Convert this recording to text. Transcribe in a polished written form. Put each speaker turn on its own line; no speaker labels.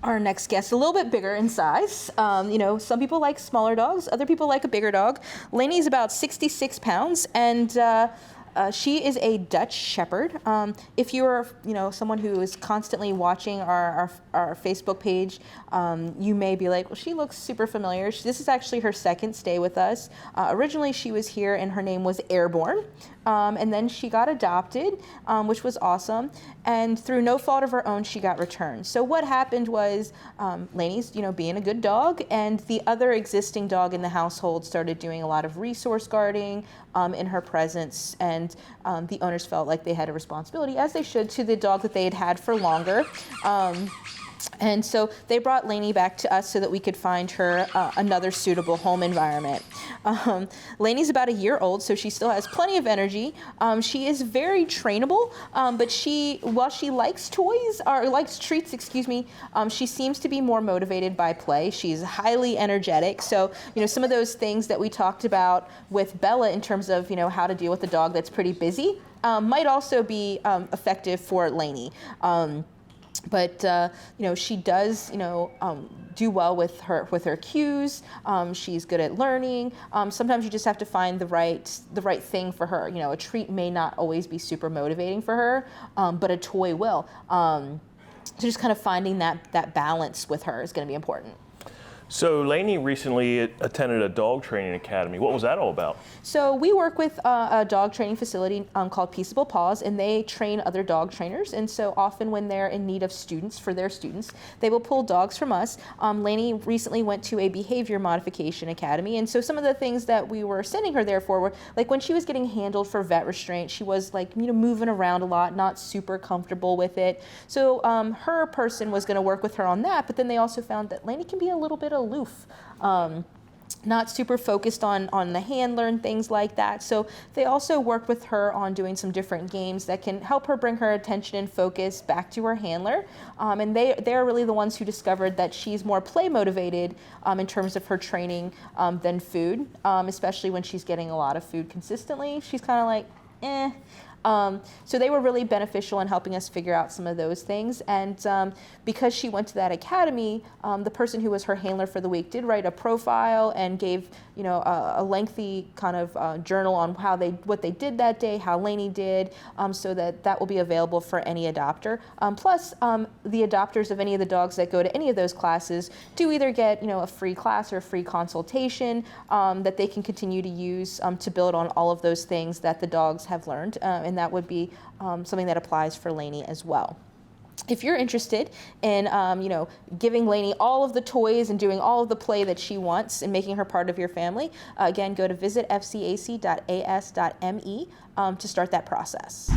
Our next guest, a little bit bigger in size. Some people like smaller dogs, other people like a bigger dog. Lainey's about 66 pounds, and she is a Dutch Shepherd. If you're, someone who is constantly watching our Facebook page, you may be like, well, she looks super familiar. This is actually her second stay with us. Originally, she was here, and her name was Airborne. And then she got adopted, which was awesome. And through no fault of her own, she got returned. So what happened was Lainey's, being a good dog, and the other existing dog in the household started doing a lot of resource guarding in her presence. And the owners felt like they had a responsibility, as they should, to the dog that they had had for longer. And so they brought Lainey back to us so that we could find her another suitable home environment. Lainey's about a year old, so she still has plenty of energy. She is very trainable, but while she likes toys, or likes treats, she seems to be more motivated by play. She's highly energetic. So, some of those things that we talked about with Bella in terms of, how to deal with a dog that's pretty busy, might also be effective for Lainey. But she does, do well with her cues. She's good at learning. Sometimes you just have to find the right thing for her. A treat may not always be super motivating for her, but a toy will. So just kind of finding that balance with her is going to be important.
So Lainey recently attended a dog training academy. What was that all about?
So we work with a dog training facility called Peaceable Paws, and they train other dog trainers. And so often when they're in need of students for their students, they will pull dogs from us. Lainey recently went to a behavior modification academy. And so some of the things that we were sending her there for were, like when she was getting handled for vet restraint, she was like, moving around a lot, not super comfortable with it. So her person was going to work with her on that. But then they also found that Lainey can be a little bit aloof, not super focused on the handler and things like that. So they also worked with her on doing some different games that can help her bring her attention and focus back to her handler. And they're really the ones who discovered that she's more play motivated in terms of her training than food, especially when she's getting a lot of food consistently. She's kind of like, eh. So they were really beneficial in helping us figure out some of those things. And because she went to that academy, the person who was her handler for the week did write a profile and gave, a lengthy kind of journal on what they did that day, how Lainey did, so that will be available for any adopter. Plus, the adopters of any of the dogs that go to any of those classes do either get, a free class or a free consultation that they can continue to use to build on all of those things that the dogs have learned. And that would be something that applies for Lainey as well. If you're interested in, giving Lainey all of the toys and doing all of the play that she wants and making her part of your family, again, go to visit fcac.as.me to start that process.